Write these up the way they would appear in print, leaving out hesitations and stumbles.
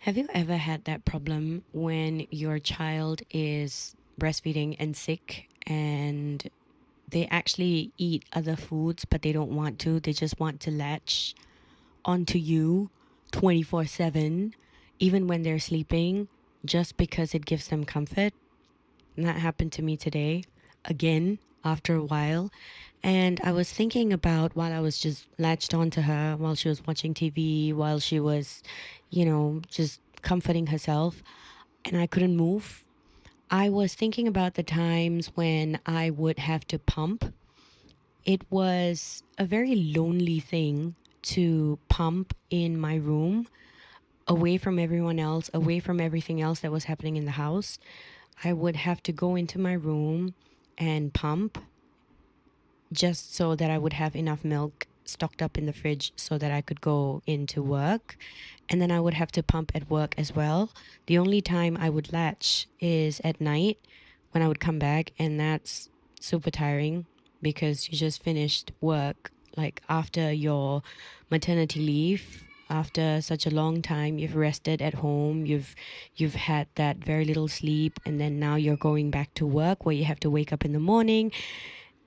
Have you ever had that problem when your child is breastfeeding and sick and they actually eat other foods but they don't want to? They just want to latch onto you 24/7, even when they're sleeping, just because it gives them comfort? And that happened to me today again after a while. And I was thinking about while I was just latched onto her, while she was watching TV, while she was, just comforting herself, and I couldn't move. I was thinking about the times when I would have to pump. It was a very lonely thing to pump in my room, away from everyone else, away from everything else that was happening in the house. I would have to go into my room and pump just so that I would have enough milk stocked up in the fridge so that I could go into work. And then I would have to pump at work as well. The only time I would latch is at night when I would come back, and that's super tiring because you just finished work, like after your maternity leave. After such a long time, you've rested at home, you've had that very little sleep, and then now you're going back to work where you have to wake up in the morning,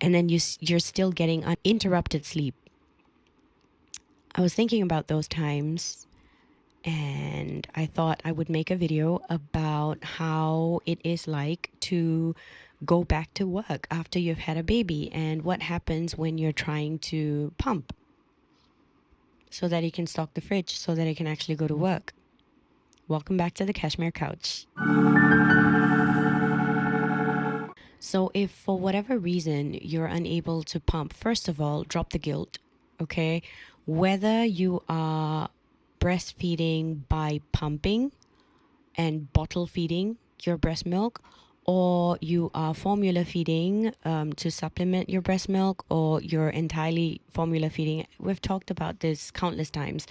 and then you're still getting uninterrupted sleep. I was thinking about those times, and I thought I would make a video about how it is like to go back to work after you've had a baby and what happens when you're trying to pump so that you can stock the fridge so that you can actually go to work. Welcome back to the Cashmere Couch. So, if for whatever reason you're unable to pump, first of all, drop the guilt, okay? Whether you are breastfeeding by pumping and bottle feeding your breast milk, or you are formula feeding to supplement your breast milk, or you're entirely formula feeding, we've talked about this countless times.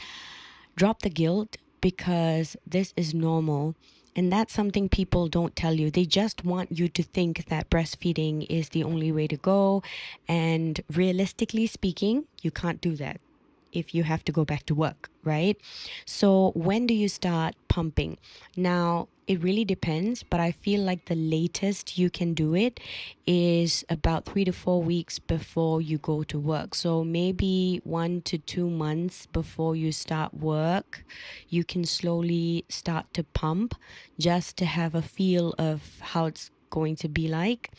Drop the guilt because this is normal. And that's something people don't tell you. They just want you to think that breastfeeding is the only way to go. And realistically speaking, you can't do that if you have to go back to work, right? So when do you start pumping? Now, it really depends, but I feel like the latest you can do it is about 3 to 4 weeks before you go to work. So maybe 1 to 2 months before you start work, you can slowly start to pump just to have a feel of how it's going to be like.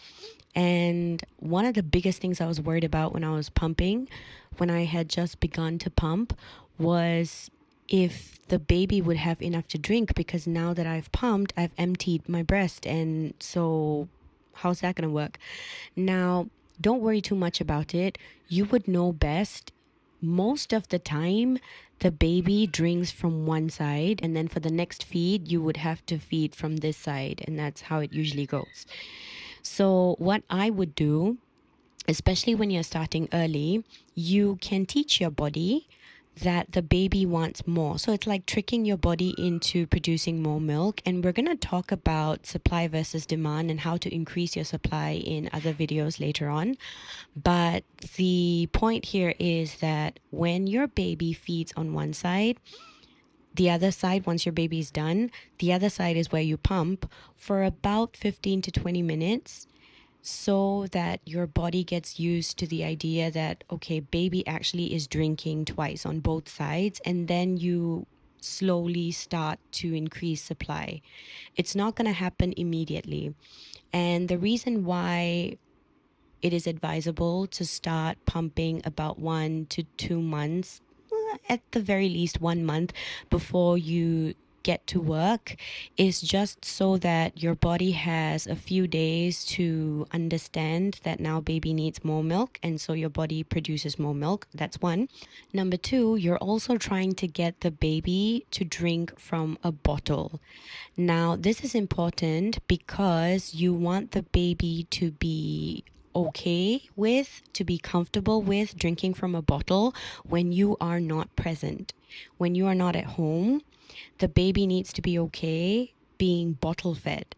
And one of the biggest things I was worried about when I was pumping, when I had just begun to pump, was if the baby would have enough to drink, because now that I've pumped, I've emptied my breast. And so, how's that going to work? Now, don't worry too much about it. You would know best. Most of the time, the baby drinks from one side, and then for the next feed, you would have to feed from this side, and that's how it usually goes. So, what I would do, especially when you're starting early, you can teach your body that the baby wants more. So, it's like tricking your body into producing more milk. And we're going to talk about supply versus demand and how to increase your supply in other videos later on. But the point here is that when your baby feeds on one side, the other side, once your baby's done, the other side is where you pump for about 15 to 20 minutes so that your body gets used to the idea that, okay, baby actually is drinking twice on both sides, and then you slowly start to increase supply. It's not going to happen immediately. And the reason why it is advisable to start pumping about 1 to 2 months, at the very least 1 month before you get to work, is just so that your body has a few days to understand that now baby needs more milk, and so your body produces more milk. That's one. Number two, you're also trying to get the baby to drink from a bottle. Now, this is important because you want the baby to be okay with, to be comfortable with drinking from a bottle when you are not present. When you are not at home, the baby needs to be okay being bottle fed.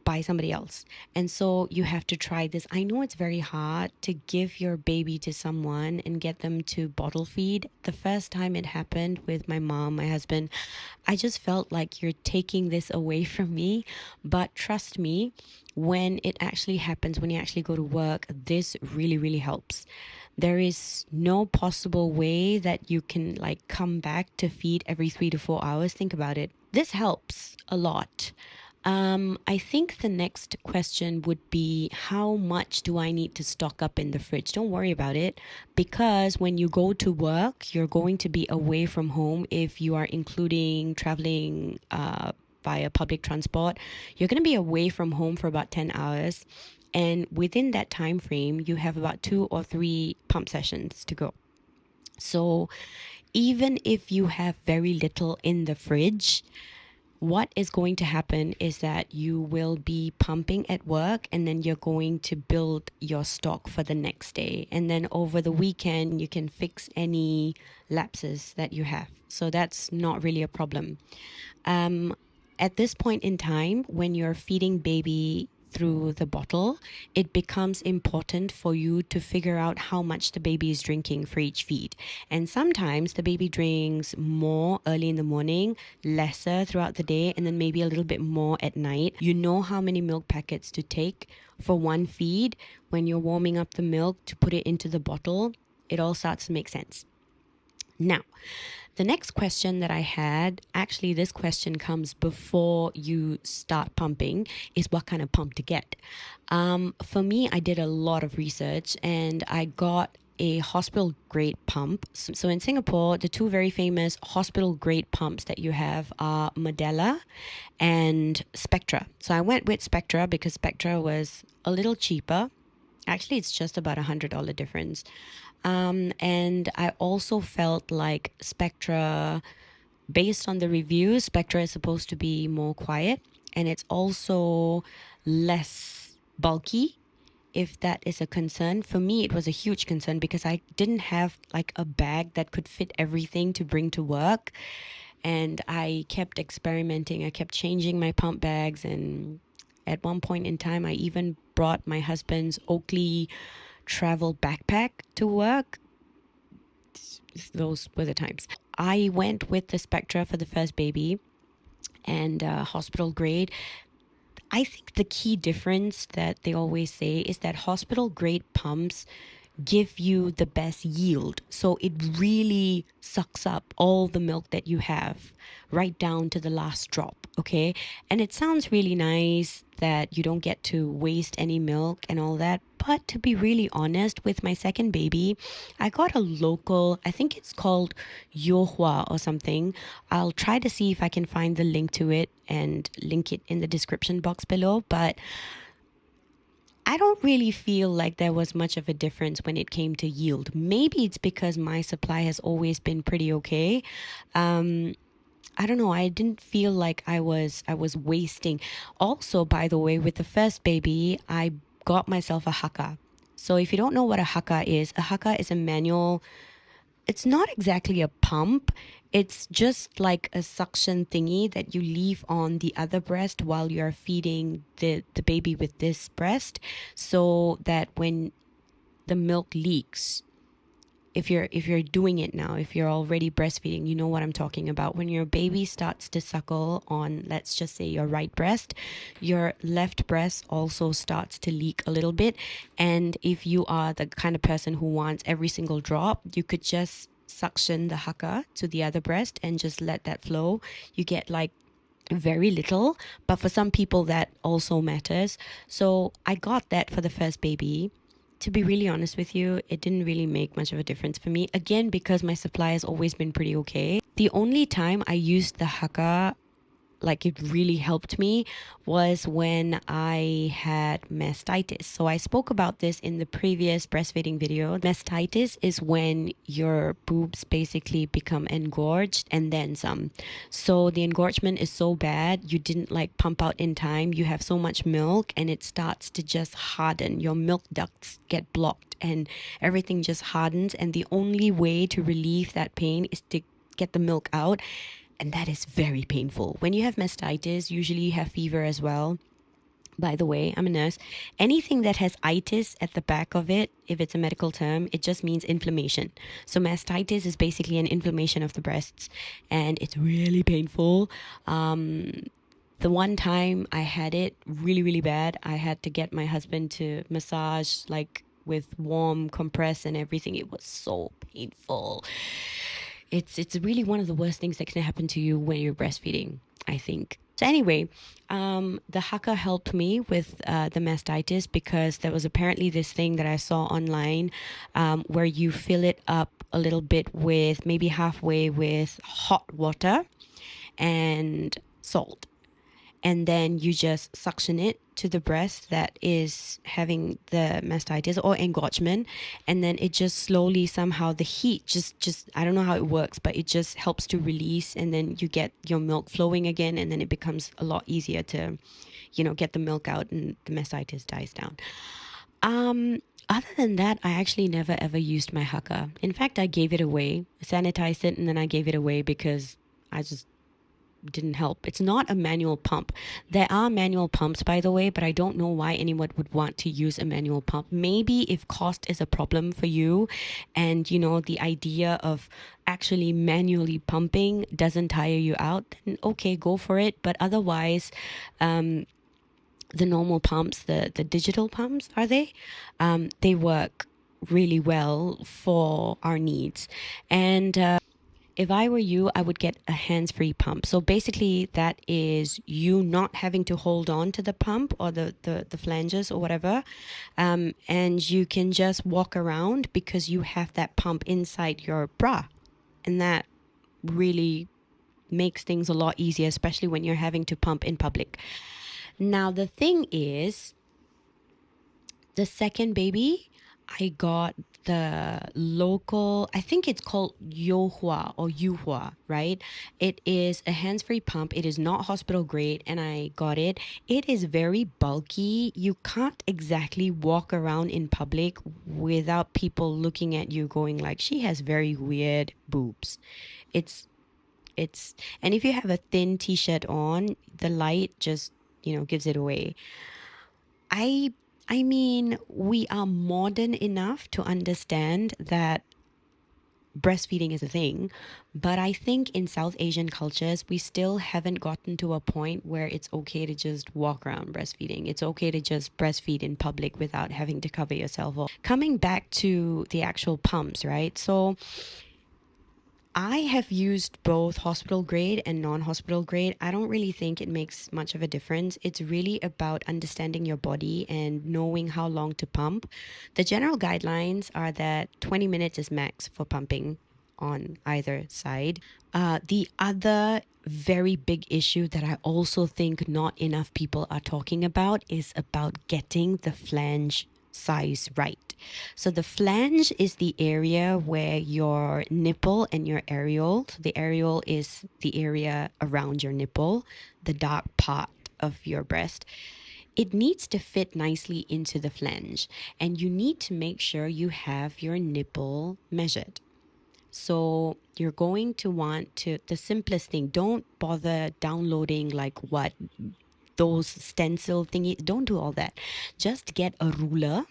by somebody else. And so you have to try this. I know it's very hard to give your baby to someone and get them to bottle feed. The first time it happened with my mom, my husband, I just felt like you're taking this away from me. But trust me, when it actually happens, when you actually go to work, this really, really helps. There is no possible way that you can like come back to feed every 3 to 4 hours. Think about it. This helps a lot. I think the next question would be, how much do I need to stock up in the fridge? Don't worry about it, because when you go to work, you're going to be away from home. If you are including traveling via public transport, you're going to be away from home for about 10 hours. And within that time frame, you have about 2 or 3 pump sessions to go. So even if you have very little in the fridge, what is going to happen is that you will be pumping at work, and then you're going to build your stock for the next day. And then over the weekend, you can fix any lapses that you have. So that's not really a problem. Um, at this point in time, when you're feeding baby through the bottle, it becomes important for you to figure out how much the baby is drinking for each feed. And sometimes the baby drinks more early in the morning, lesser throughout the day, and then maybe a little bit more at night. You know how many milk packets to take for one feed. When you're warming up the milk to put it into the bottle, it all starts to make sense. Now, the next question that I had, actually, this question comes before you start pumping, is what kind of pump to get. For me, I did a lot of research and I got a hospital grade pump. So in Singapore, the two very famous hospital grade pumps that you have are Medela and Spectra. So I went with Spectra because Spectra was a little cheaper. Actually, it's just about $100 difference. And I also felt like Spectra, based on the reviews, Spectra is supposed to be more quiet, and it's also less bulky, if that is a concern. For me, it was a huge concern because I didn't have like a bag that could fit everything to bring to work. And I kept experimenting. I kept changing my pump bags. And at one point in time, I even brought my husband's Oakley travel backpack to work. Those were the times. I went with the Spectra for the first baby and hospital grade. I think the key difference that they always say is that hospital grade pumps give you the best yield. So it really sucks up all the milk that you have right down to the last drop. Okay. And it sounds really nice that you don't get to waste any milk and all that. But to be really honest, with my second baby, I got a local, I think it's called Yohua or something. I'll try to see if I can find the link to it and link it in the description box below. But I don't really feel like there was much of a difference when it came to yield. Maybe it's because my supply has always been pretty okay. I don't know. I didn't feel like I was wasting. Also, by the way, with the first baby, I got myself a haka. So if you don't know what a haka is a manual. It's not exactly a pump. It's just like a suction thingy that you leave on the other breast while you're feeding the baby with this breast, so that when the milk leaks, if you're doing it now, if you're already breastfeeding, you know what I'm talking about. When your baby starts to suckle on, let's just say, your right breast, your left breast also starts to leak a little bit. And if you are the kind of person who wants every single drop, you could just suction the haka to the other breast and just let that flow. You get like very little, but for some people that also matters. So I got that for the first baby. To be really honest with you, it didn't really make much of a difference for me. Again, because my supply has always been pretty okay. The only time I used the haka, like it really helped me, was when I had mastitis. So I spoke about this in the previous breastfeeding video. Mastitis is when your boobs basically become engorged and then some. So the engorgement is so bad, you didn't like pump out in time. You have so much milk and it starts to just harden. Your milk ducts get blocked and everything just hardens. And the only way to relieve that pain is to get the milk out, and that is very painful. When you have mastitis, usually you have fever as well. By the way, I'm a nurse. Anything that has itis at the back of it, if it's a medical term, it just means inflammation. So mastitis is basically an inflammation of the breasts, and it's really painful. The one time I had it really, really bad, I had to get my husband to massage like with warm compress and everything. It was so painful. It's really one of the worst things that can happen to you when you're breastfeeding, I think. So anyway, the haka helped me with the mastitis because there was apparently this thing that I saw online where you fill it up a little bit with maybe halfway with hot water and salt, and then you just suction it to the breast that is having the mastitis or engorgement, and then it just slowly somehow the heat just I don't know how it works, but it just helps to release, and then you get your milk flowing again, and then it becomes a lot easier to get the milk out and the mastitis dies down. Other than that, I actually never ever used my haka. In fact, I gave it away, sanitized it, and then I gave it away because I just didn't help. It's not a manual pump. There are manual pumps, by the way, but I don't know why anyone would want to use a manual pump. Maybe if cost is a problem for you and, the idea of actually manually pumping doesn't tire you out, then okay, go for it. But otherwise, the normal pumps, the digital pumps, are they work really well for our needs. And if I were you, I would get a hands-free pump. So basically, that is you not having to hold on to the pump or the flanges or whatever. And you can just walk around because you have that pump inside your bra. And that really makes things a lot easier, especially when you're having to pump in public. Now, the thing is, the second baby, I got the local, I think it's called Yohua or Yuhua, right? It is a hands-free pump. It is not hospital grade, and I got it. It is very bulky. You can't exactly walk around in public without people looking at you going like, she has very weird boobs. It's it's and if you have a thin t-shirt on, the light just, gives it away. I I mean, we are modern enough to understand that breastfeeding is a thing, but I think in South Asian cultures, we still haven't gotten to a point where it's okay to just walk around breastfeeding. It's okay to just breastfeed in public without having to cover yourself up. Coming back to the actual pumps, right? So I have used both hospital grade and non hospital grade. I don't really think it makes much of a difference. It's really about understanding your body and knowing how long to pump. The general guidelines are that 20 minutes is max for pumping on either side. The other very big issue that I also think not enough people are talking about is about getting the flange size right. So the flange is the area where your nipple and your areole, so the areole is the area around your nipple, the dark part of your breast. It needs to fit nicely into the flange, and you need to make sure you have your nipple measured. So you're going to want to, the simplest thing, don't bother downloading like what those stencil thingy, don't do all that. Just get a ruler,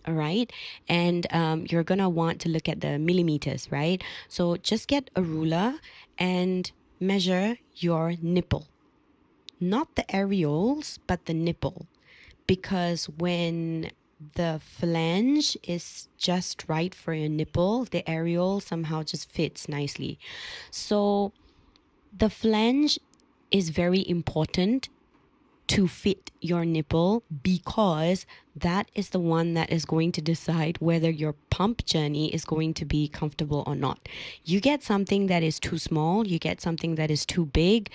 all right, and you're gonna want to look at the millimeters, right? So just get a ruler and measure your nipple, not the areoles but the nipple, because when the flange is just right for your nipple, the areole somehow just fits nicely. So the flange is very important to fit your nipple because that is the one that is going to decide whether your pump journey is going to be comfortable or not. You get something that is too small, you get something that is too big.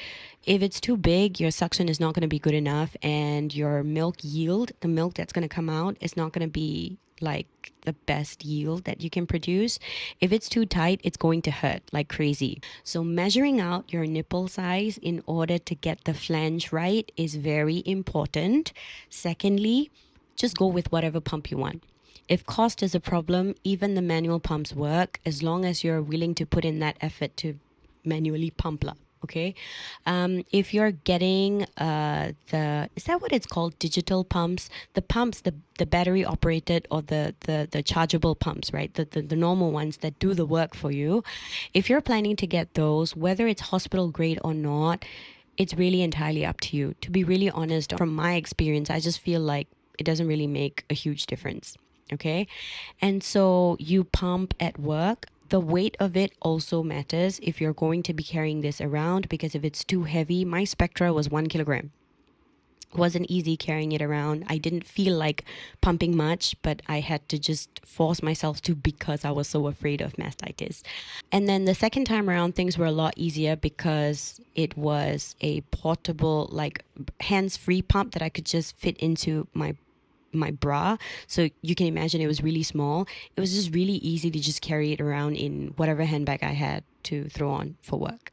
If it's too big, your suction is not going to be good enough, and your milk yield, the milk that's going to come out, is not going to be like the best yield that you can produce. If it's too tight, it's going to hurt like crazy. So measuring out your nipple size in order to get the flange right is very important. Secondly, just go with whatever pump you want. If cost is a problem, even the manual pumps work as long as you're willing to put in that effort to manually pump. Okay. If you're getting is that what it's called? Digital pumps, the battery operated, or the chargeable pumps, right? The normal ones that do the work for you. If you're planning to get those, whether it's hospital grade or not, it's really entirely up to you. To be really honest, from my experience, I just feel like it doesn't really make a huge difference. Okay. And so you pump at work. The weight of it also matters if you're going to be carrying this around, because if it's too heavy, my Spectra was 1 kilogram. It wasn't easy carrying it around. I didn't feel like pumping much, but I had to just force myself to because I was so afraid of mastitis. And then the second time around, things were a lot easier because it was a portable, like hands-free pump that I could just fit into my bra. So you can imagine it was really small. It was just really easy to just carry it around in whatever handbag I had to throw on for work.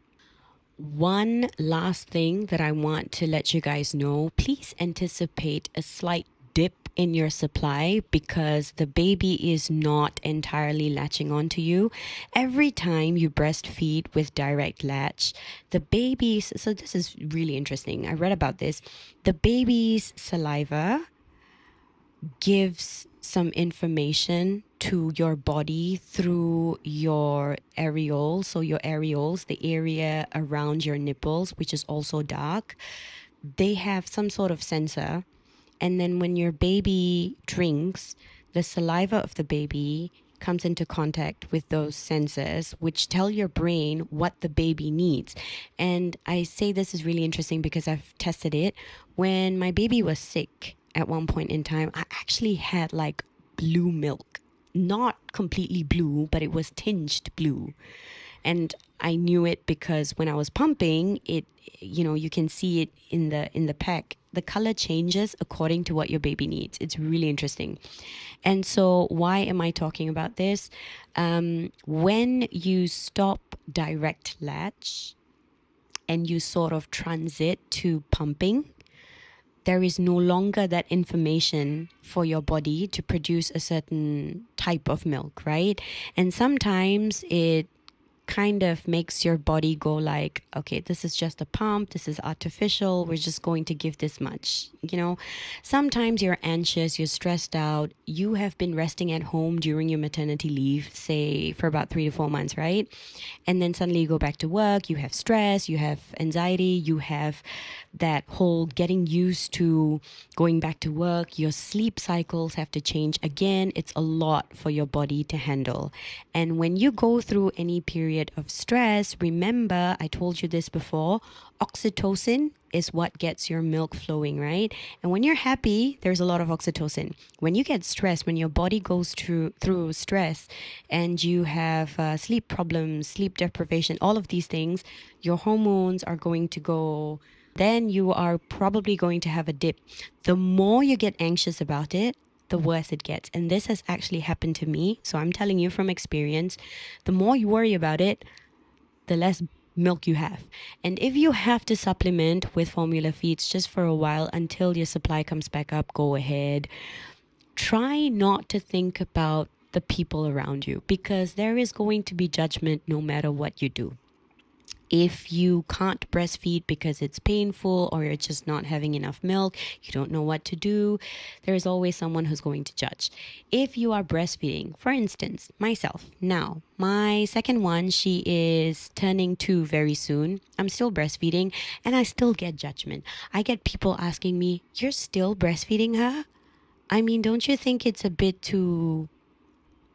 One last thing that I want to let you guys know, please anticipate a slight dip in your supply because the baby is not entirely latching onto you. Every time you breastfeed with direct latch, the baby's, so this is really interesting. I read about this. The baby's saliva gives some information to your body through your areoles. So, your areoles, the area around your nipples, which is also dark, they have some sort of sensor. And then when your baby drinks, the saliva of the baby comes into contact with those sensors, which tell your brain what the baby needs. And I say this is really interesting because I've tested it. When my baby was sick at one point in time, I actually had like blue milk. Not completely blue, but it was tinged blue. And I knew it because when I was pumping it, you can see it in the pack. The color changes according to what your baby needs. It's really interesting. And so why am I talking about this? When you stop direct latch and you sort of transit to pumping, there is no longer that information for your body to produce a certain type of milk, right? And sometimes it kind of makes your body go like, okay, this is just a pump, this is artificial, we're just going to give this much. Sometimes you're anxious, you're stressed out, you have been resting at home during your maternity leave, say for about 3 to 4 months, right? And then suddenly you go back to work, you have stress, you have anxiety, you have that whole getting used to going back to work, your sleep cycles have to change again. It's a lot for your body to handle. And when you go through any period of stress, remember, I told you this before, oxytocin is what gets your milk flowing, right? And when you're happy, there's a lot of oxytocin. When you get stressed, when your body goes through stress and you have sleep problems, sleep deprivation, all of these things, your hormones are going to go, then you are probably going to have a dip. The more you get anxious about it, the worse it gets. And this has actually happened to me. So I'm telling you from experience, the more you worry about it, the less milk you have. And if you have to supplement with formula feeds just for a while until your supply comes back up, go ahead. Try not to think about the people around you because there is going to be judgment no matter what you do. If you can't breastfeed because it's painful or you're just not having enough milk, you don't know what to do, there is always someone who's going to judge. If you are breastfeeding, for instance, myself, now, my second one, she is turning 2 very soon. I'm still breastfeeding and I still get judgment. I get people asking me, "You're still breastfeeding her? I mean, don't you think it's a bit too,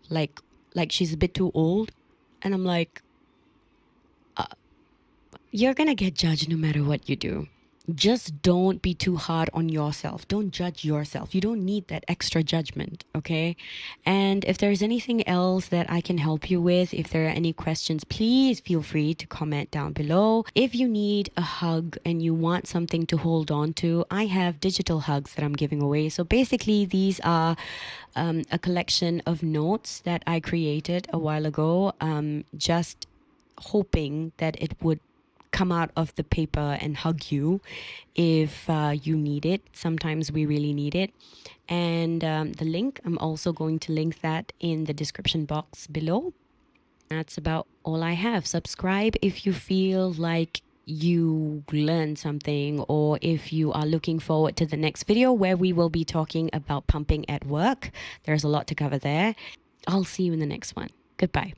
like, she's a bit too old?" And I'm like, you're gonna get judged no matter what you do. Just don't be too hard on yourself. Don't judge yourself. You don't need that extra judgment, okay? And if there's anything else that I can help you with, if there are any questions, please feel free to comment down below. If you need a hug and you want something to hold on to, I have digital hugs that I'm giving away. So basically, these are a collection of notes that I created a while ago, just hoping that it would come out of the paper and hug you if you need it. Sometimes we really need it. And the link, I'm also going to link that in the description box below. That's about all I have. Subscribe if you feel like you learn something, or if you are looking forward to the next video where we will be talking about pumping at work. There's a lot to cover there. I'll see you in the next one. Goodbye.